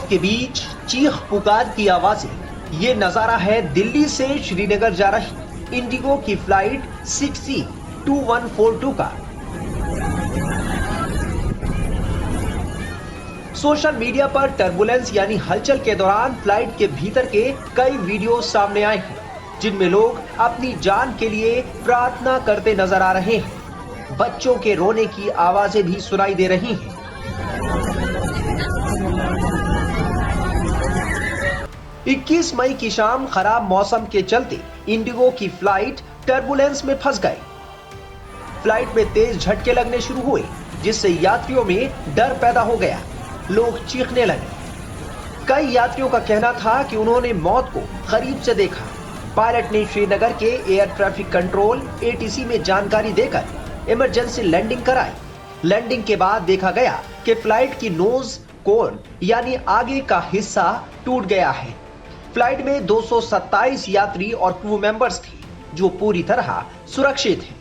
के बीच चीख पुकार की आवाजें। ये नजारा है दिल्ली से श्रीनगर जा रही इंडिगो की फ्लाइट 6C2142 का। सोशल मीडिया पर टर्बुलेंस यानी हलचल के दौरान फ्लाइट के भीतर के कई वीडियो सामने आए हैं, जिनमें लोग अपनी जान के लिए प्रार्थना करते नजर आ रहे हैं। बच्चों के रोने की आवाजें भी सुनाई दे रही हैं। 21 मई की शाम खराब मौसम के चलते इंडिगो की फ्लाइट टर्बुलेंस में फंस गई। फ्लाइट में तेज झटके लगने शुरू हुए, जिससे यात्रियों में डर पैदा हो गया। लोग चीखने लगे। कई यात्रियों का कहना था कि उन्होंने मौत को करीब से देखा। पायलट ने श्रीनगर के एयर ट्रैफिक कंट्रोल ATC में जानकारी देकर इमरजेंसी लैंडिंग कराई। लैंडिंग के बाद देखा गया कि फ्लाइट की नोज कोन यानी आगे का हिस्सा टूट गया है। फ्लाइट में 227 यात्री और क्रू मेंबर्स थे, जो पूरी तरह सुरक्षित हैं।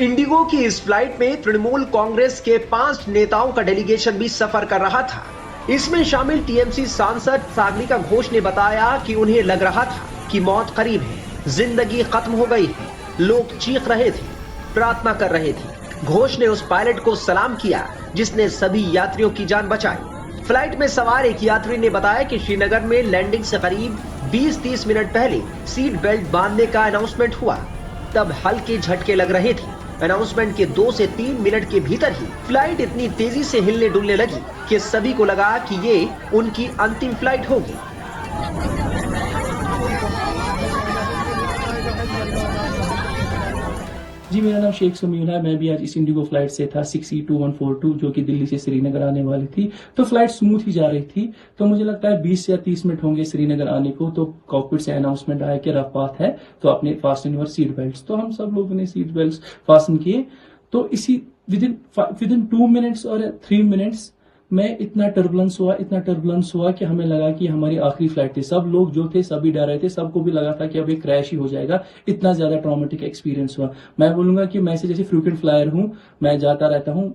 इंडिगो की इस फ्लाइट में तृणमूल कांग्रेस के 5 नेताओं का डेलीगेशन भी सफर कर रहा था। इसमें शामिल TMC सांसद सागरिका घोष ने बताया कि उन्हें लग रहा था कि मौत करीब है, जिंदगी खत्म हो गई है। लोग चीख रहे थे, प्रार्थना कर रहे थे। घोष ने उस पायलट को सलाम किया जिसने सभी यात्रियों की जान बचाई। फ्लाइट में सवार एक यात्री ने बताया कि श्रीनगर में लैंडिंग से करीब 20-30 मिनट पहले सीट बेल्ट बांधने का अनाउंसमेंट हुआ। तब हल्के झटके लग रहे थे। अनाउंसमेंट के 2 से 3 मिनट के भीतर ही फ्लाइट इतनी तेजी से हिलने डुलने लगी कि सभी को लगा कि ये उनकी अंतिम फ्लाइट होगी। जी, मेरा नाम शेख समीर है। मैं भी आज इस इंडिगो फ्लाइट से था 6C2142, जो कि दिल्ली से श्रीनगर आने वाली थी। तो फ्लाइट स्मूथ ही जा रही थी। तो मुझे लगता है 20 या 30 मिनट होंगे श्रीनगर आने को। तो कॉकपिट से अनाउंसमेंट आया कि रफ पाथ है, तो अपने फास्टन योर सीट बेल्ट। तो हम सब लोगों ने सीट बेल्ट फास्टन किए। तो इसी विदिन 2 मिनट्स और 3 मिनट्स में इतना टर्बुलेंस हुआ कि हमें लगा कि हमारी आखिरी फ्लाइट थी। सब लोग जो थे सभी डर रहे थे। सबको भी लगा था कि अब एक क्रैश ही हो जाएगा। इतना ज्यादा ट्रॉमेटिक एक्सपीरियंस हुआ। मैं बोलूंगा कि मैं जैसे फ्रीक्वेंट फ्लायर हूं, मैं जाता रहता हूं,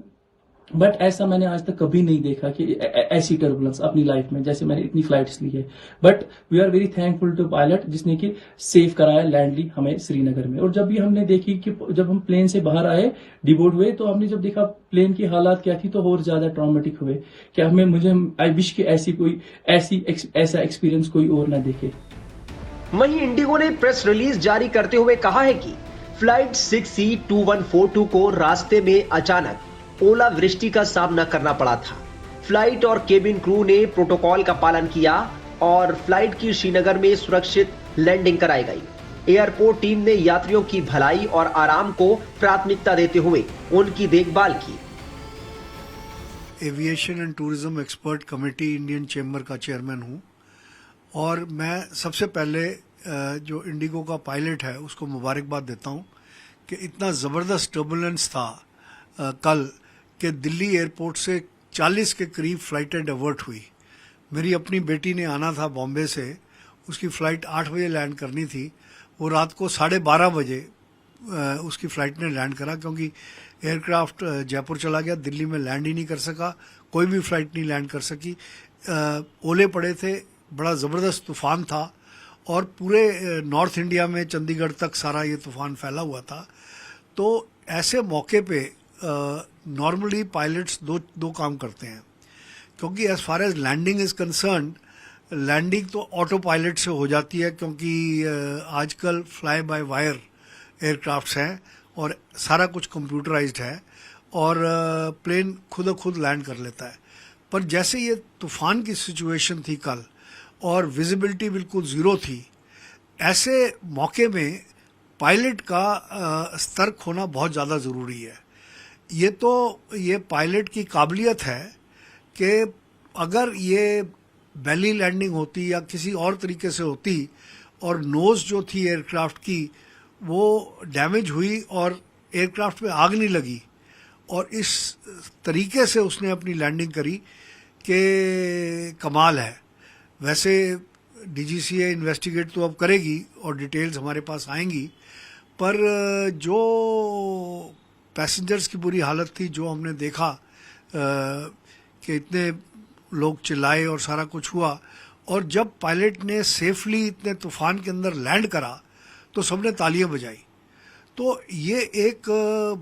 बट ऐसा मैंने आज तक कभी नहीं देखा कि ऐसी टर्बुलेंस अपनी लाइफ में, जैसे मैंने इतनी फ्लाइट्स ली है। But we are very thankful to pilot, जिसने कि सेफ कराया लैंडली हमें श्रीनगर में। और जब भी हमने देखी कि जब हम प्लेन से बाहर आए, डिबोर्ड हुए, तो हमने जब देखा प्लेन की हालात क्या थी, तो और ज्यादा ट्रॉमेटिक हुए कि आई विश कि ऐसा एक्सपीरियंस कोई और ना देखे। वहीं इंडिगो ने प्रेस रिलीज जारी करते हुए कहा है कि फ्लाइट 6C2142 को रास्ते में अचानक ओलावृष्टि का सामना करना पड़ा था। फ्लाइट और केबिन क्रू ने प्रोटोकॉल का पालन किया और फ्लाइट की श्रीनगर में सुरक्षित लैंडिंग कराई गई। एयरपोर्ट टीम ने यात्रियों की भलाई और आराम को प्राथमिकता देते हुए उनकी देखभाल की। Aviation and tourism expert committee Indian chamber का चेयरमैन हूं, और मैं सबसे पहले जो इंडिगो का पायलट है उसको मुबारकबाद देता हूं कि इतना ज़बरदस्त टर्बुलेंस था कल कि दिल्ली एयरपोर्ट से 40 के करीब फ्लाइटें डाइवर्ट हुई। मेरी अपनी बेटी ने आना था बॉम्बे से, उसकी फ़्लाइट 8 बजे लैंड करनी थी। वो रात को 12:30 बजे उसकी फ़्लाइट ने लैंड करा, क्योंकि एयरक्राफ्ट जयपुर चला गया, दिल्ली में लैंड ही नहीं कर सका, कोई भी फ़्लाइट नहीं लैंड कर सकी। ओले पड़े थे, बड़ा ज़बरदस्त तूफ़ान था, और पूरे नॉर्थ इंडिया में चंडीगढ़ तक सारा ये तूफ़ान फैला हुआ था। तो ऐसे मौके पे नॉर्मली पायलट्स दो काम करते हैं, क्योंकि as far as landing is concern, landing तो ऑटो पायलट से हो जाती है, क्योंकि आजकल फ्लाई बाय वायर एयरक्राफ्ट्स हैं और सारा कुछ कंप्यूटराइज्ड है, और प्लेन खुद खुद लैंड कर लेता है। पर जैसे ये तूफ़ान की सिचुएशन थी कल और विजिबिलिटी बिल्कुल ज़ीरो थी, ऐसे मौके में पायलट का सतर्क होना बहुत ज़्यादा ज़रूरी है। ये पायलट की काबिलियत है कि अगर ये बेली लैंडिंग होती या किसी और तरीके से होती और नोज़ जो थी एयरक्राफ्ट की वो डैमेज हुई और एयरक्राफ्ट में आग नहीं लगी, और इस तरीके से उसने अपनी लैंडिंग करी कि कमाल है। वैसे DGCA इन्वेस्टिगेट तो अब करेगी और डिटेल्स हमारे पास आएंगी, पर जो पैसेंजर्स की बुरी हालत थी, जो हमने देखा कि इतने लोग चिल्लाए और सारा कुछ हुआ, और जब पायलट ने सेफली इतने तूफान के अंदर लैंड करा तो सबने तालियां बजाई। तो ये एक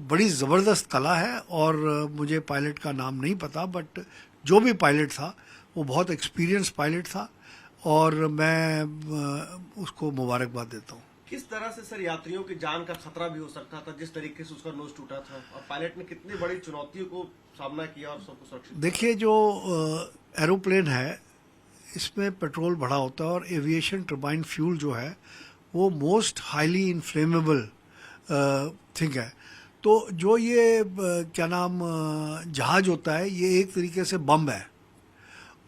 बड़ी ज़बरदस्त कला है, और मुझे पायलट का नाम नहीं पता, बट जो भी पायलट था वो बहुत एक्सपीरियंस पायलट था, और मैं उसको मुबारकबाद देता हूँ। किस तरह से सर यात्रियों की जान का खतरा भी हो सकता था, जिस तरीके से उसका नोज टूटा था, और पायलट ने कितनी बड़ी चुनौतियों को सामना किया और सबको सुरक्षित। देखिए, जो एरोप्लेन है इसमें पेट्रोल भरा होता है, और एविएशन टर्बाइन फ्यूल जो है वो मोस्ट हाईली इन्फ्लेमेबल थिंग है। तो जो ये जहाज होता है, ये एक तरीके से बम है,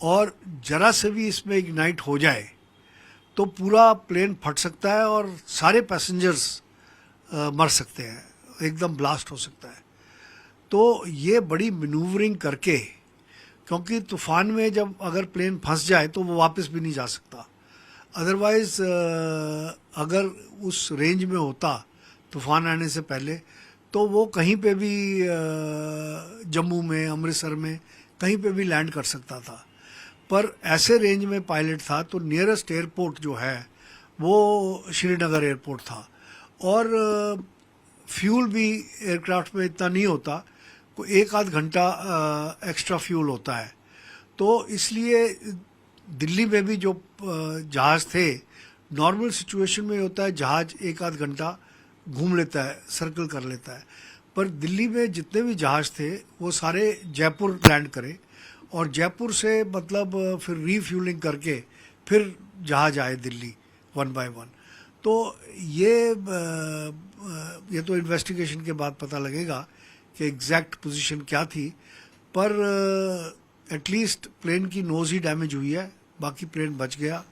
और जरा से भी इसमें इग्नाइट हो जाए तो पूरा प्लेन फट सकता है और सारे पैसेंजर्स मर सकते हैं, एकदम ब्लास्ट हो सकता है। तो ये बड़ी मैन्यूवरिंग करके, क्योंकि तूफान में जब अगर प्लेन फंस जाए तो वो वापस भी नहीं जा सकता। अदरवाइज अगर उस रेंज में होता तूफान आने से पहले, तो वो कहीं पे भी जम्मू में, अमृतसर में कहीं पे भी लैंड कर सकता था। पर ऐसे रेंज में पायलट था, तो नियरेस्ट एयरपोर्ट जो है वो श्रीनगर एयरपोर्ट था, और फ्यूल भी एयरक्राफ्ट में इतना नहीं होता, कोई 1-8 घंटा एक्स्ट्रा फ्यूल होता है। तो इसलिए दिल्ली में भी जो जहाज़ थे, नॉर्मल सिचुएशन में होता है जहाज़ 1-8 घंटा घूम लेता है, सर्कल कर लेता है, पर दिल्ली में जितने भी जहाज़ थे वो सारे जयपुर लैंड करे, और जयपुर से मतलब फिर रीफ्यूलिंग करके फिर जहाज आए दिल्ली 1 by 1। तो ये तो इन्वेस्टिगेशन के बाद पता लगेगा कि एग्जैक्ट पोजीशन क्या थी, पर एटलीस्ट प्लेन की नोज ही डैमेज हुई है, बाकी प्लेन बच गया,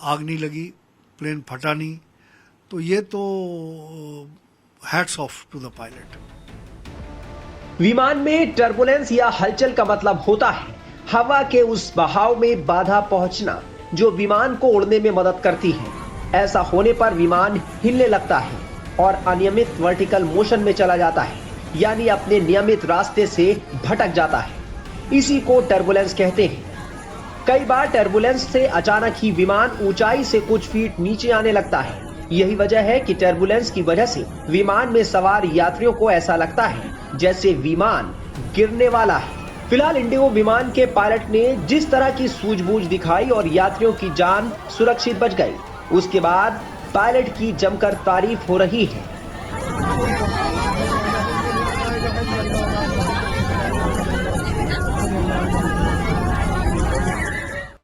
आग नहीं लगी, प्लेन फटा नहीं। तो ये तो hats off to the pilot. विमान में टर्बुलेंस या हलचल का मतलब होता है हवा के उस बहाव में बाधा पहुंचना जो विमान को उड़ने में मदद करती है। ऐसा होने पर विमान हिलने लगता है और अनियमित वर्टिकल मोशन में चला जाता है, यानी अपने नियमित रास्ते से भटक जाता है। इसी को टर्बुलेंस कहते हैं। कई बार टर्बुलेंस से अचानक ही विमान ऊंचाई से कुछ फीट नीचे आने लगता है। यही वजह है कि टर्बुलेंस की वजह से विमान में सवार यात्रियों को ऐसा लगता है जैसे विमान गिरने वाला है। फिलहाल इंडिगो विमान के पायलट ने जिस तरह की सूझबूझ दिखाई और यात्रियों की जान सुरक्षित बच गई, उसके बाद पायलट की जमकर तारीफ हो रही है।